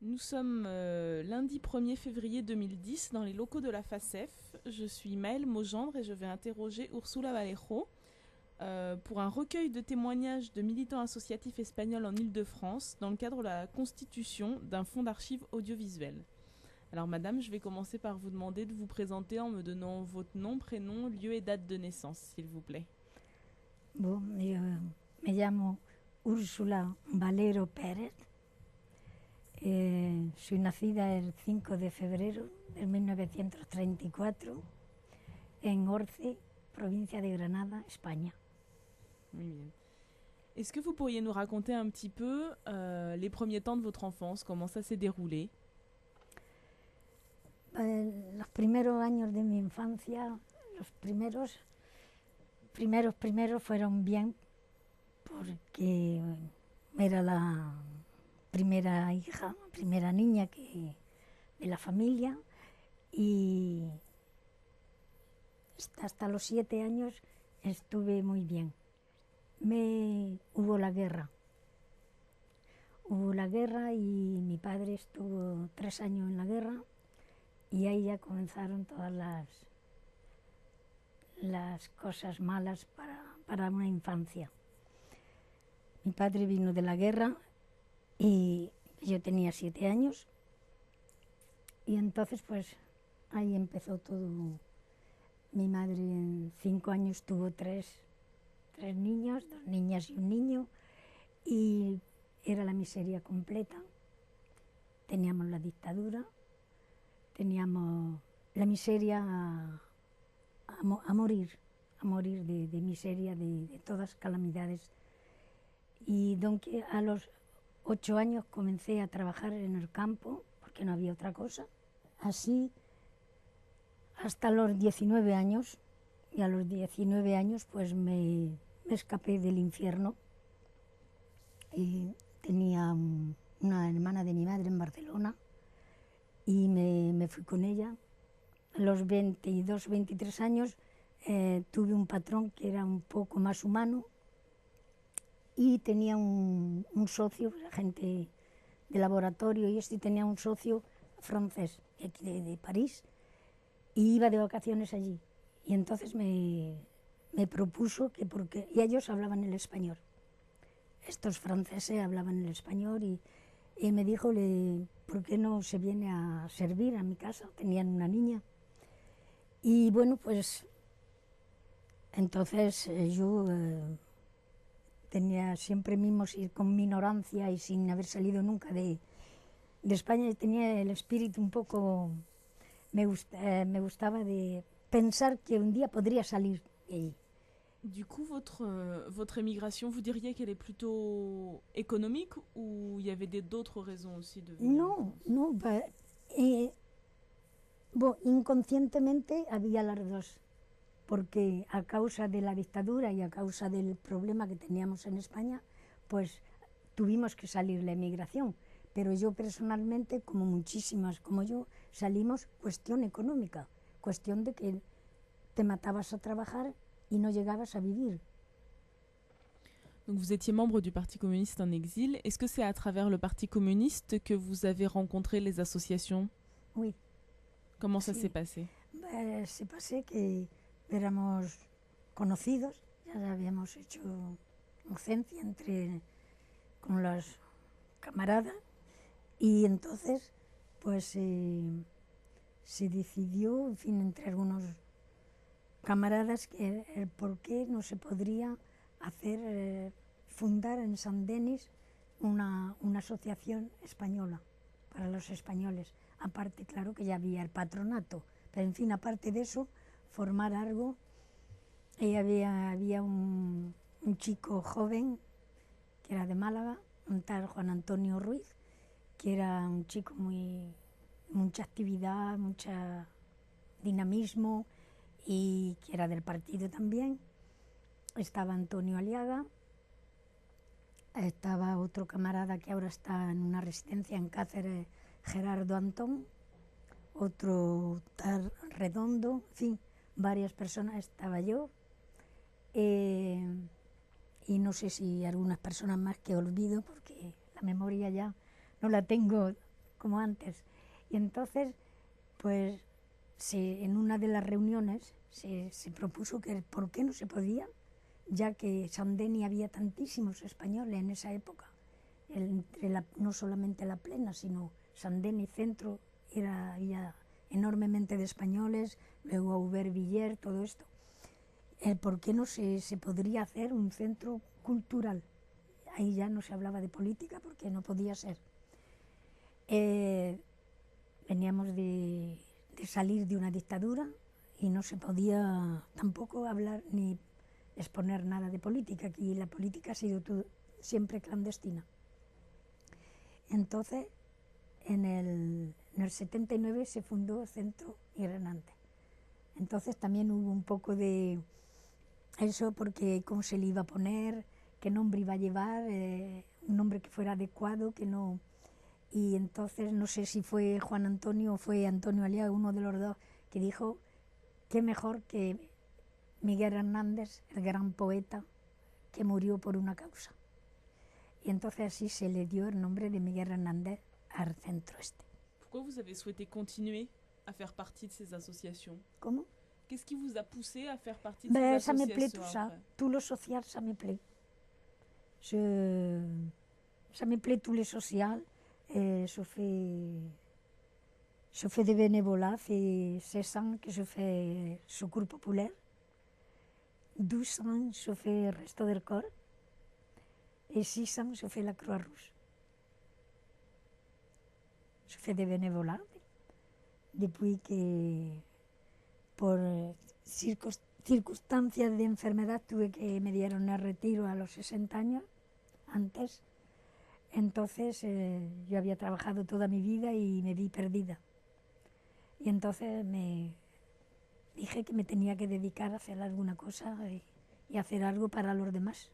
Nous sommes lundi 1er février 2010 dans les locaux de la FACEF. Je suis Maëlle Maugendre et je vais interroger Ursula Vallejo pour un recueil de témoignages de militants associatifs espagnols en Île-de-France dans le cadre de la constitution d'un fonds d'archives audiovisuelles. Alors madame, je vais commencer par vous demander de vous présenter en me donnant votre nom, prénom, lieu et date de naissance, s'il vous plaît. Yo me llamo Úrsula Valero Pérez. Soy nacida el 5 de febrero de 1934 en Orce, provincia de Granada, España. Muy bien. Est-ce que vous pourriez nous raconter un petit peu les premiers temps de votre enfance, comment ça s'est déroulé? Los primeros años de mi infancia, los primeros fueron bien, porque era la primera hija, primera niña de la familia, y hasta los 7 años estuve muy bien. Hubo la guerra y mi padre estuvo 3 años en la guerra, y ahí ya comenzaron todas las cosas malas para una infancia. Mi padre vino de la guerra y yo tenía 7 años, y entonces pues ahí empezó todo. Mi madre en 5 años tuvo tres niños, 2 niñas y un niño, y era la miseria completa. Teníamos la dictadura, teníamos la miseria a morir de miseria, de todas calamidades. Y a los 8 años comencé a trabajar en el campo, porque no había otra cosa. Así hasta los 19 años, y a los 19 años pues me escapé del infierno. Y tenía una hermana de mi madre en Barcelona, y me fui con ella. A los 22, 23 años tuve un patrón que era un poco más humano, y tenía un socio, gente de laboratorio, y tenía un socio francés de París, y iba de vacaciones allí. Y entonces me propuso y ellos hablaban el español. Estos franceses hablaban el español, y me dijo, ¿por qué no se viene a servir a mi casa? Tenían una niña. Y bueno, pues entonces yo tenía siempre mismos, y con mi ignorancia y sin haber salido nunca de España, tenía el espíritu un poco, me gustaba de pensar que un día podría salir de allí. Du coup, votre émigration, vous diriez qu'elle est plutôt économique ou il y avait d'autres raisons aussi de venir en France? No, inconscientemente había las dos, porque a causa de la dictadura y a causa del problema que teníamos en España, pues tuvimos que salir la emigración. Pero yo personalmente, como muchísimas como yo, salimos cuestión económica, cuestión de que te matabas a trabajar y no llegabas a vivir. Donc vous étiez membre du Parti communiste en exil. Est-ce que c'est à travers le Parti communiste que vous avez rencontré les associations? Oui. Comment ça Sí. s'est passé? Se pasé que éramos conocidos, ya habíamos hecho docencia con los camaradas, y entonces pues se decidió, en fin, entre algunos camaradas, que el por qué no se podría fundar en San Denis una asociación española para los españoles. Aparte, claro que ya había el patronato, pero en fin, aparte de eso, formar algo. Y había un chico joven que era de Málaga, un tal Juan Antonio Ruiz, que era un chico mucha actividad, mucho dinamismo, y que era del partido también. Estaba Antonio Aliaga, estaba otro camarada que ahora está en una residencia en Cáceres, Gerardo Antón, otro tal Redondo, en fin, varias personas, estaba yo, y no sé si algunas personas más que olvido, porque la memoria ya no la tengo como antes. Y entonces, pues, en una de las reuniones se propuso que por qué no se podía, ya que Saint-Denis había tantísimos españoles en esa época, no solamente La Plena, sino Saint-Denis centro, había enormemente de españoles, luego Aubervilliers, todo esto. ¿Por qué no se podría hacer un centro cultural? Ahí ya no se hablaba de política porque no podía ser. Veníamos de salir de una dictadura y no se podía tampoco hablar ni exponer nada de política. Aquí la política ha sido siempre clandestina. Entonces, en el 79 se fundó el Centro Migrante. Entonces también hubo un poco de eso, porque cómo se le iba a poner, qué nombre iba a llevar, un nombre que fuera adecuado, que no... Y entonces no sé si fue Juan Antonio o fue Antonio Aliaga, uno de los dos, que dijo qué mejor que Miguel Hernández, el gran poeta, que murió por una causa. Y entonces así se le dio el nombre de Miguel Hernández al centro este. Pourquoi vous avez souhaité continuer à faire partie de ces associations? ¿Cómo? Qu'est-ce qui vous a poussé à faire partie de ces Ça me plaît associations tout ça, après? tout le social, ça me plaît. Ça me plaît tout le social. Je fais des bénévolats, ça fait 16 ans que je fais Secours Populaire, 12 ans je fais Resto del Cor, et 6 ans je fais la Croix-Rouge. Je fais des bénévolats depuis que, por circunstancias de enfermedad, tuve que me dieron el retiro a los 60 años, antes. Entonces yo había trabajado toda mi vida y me vi perdida. Y entonces me dije que me tenía que dedicar a hacer alguna cosa y hacer algo para los demás.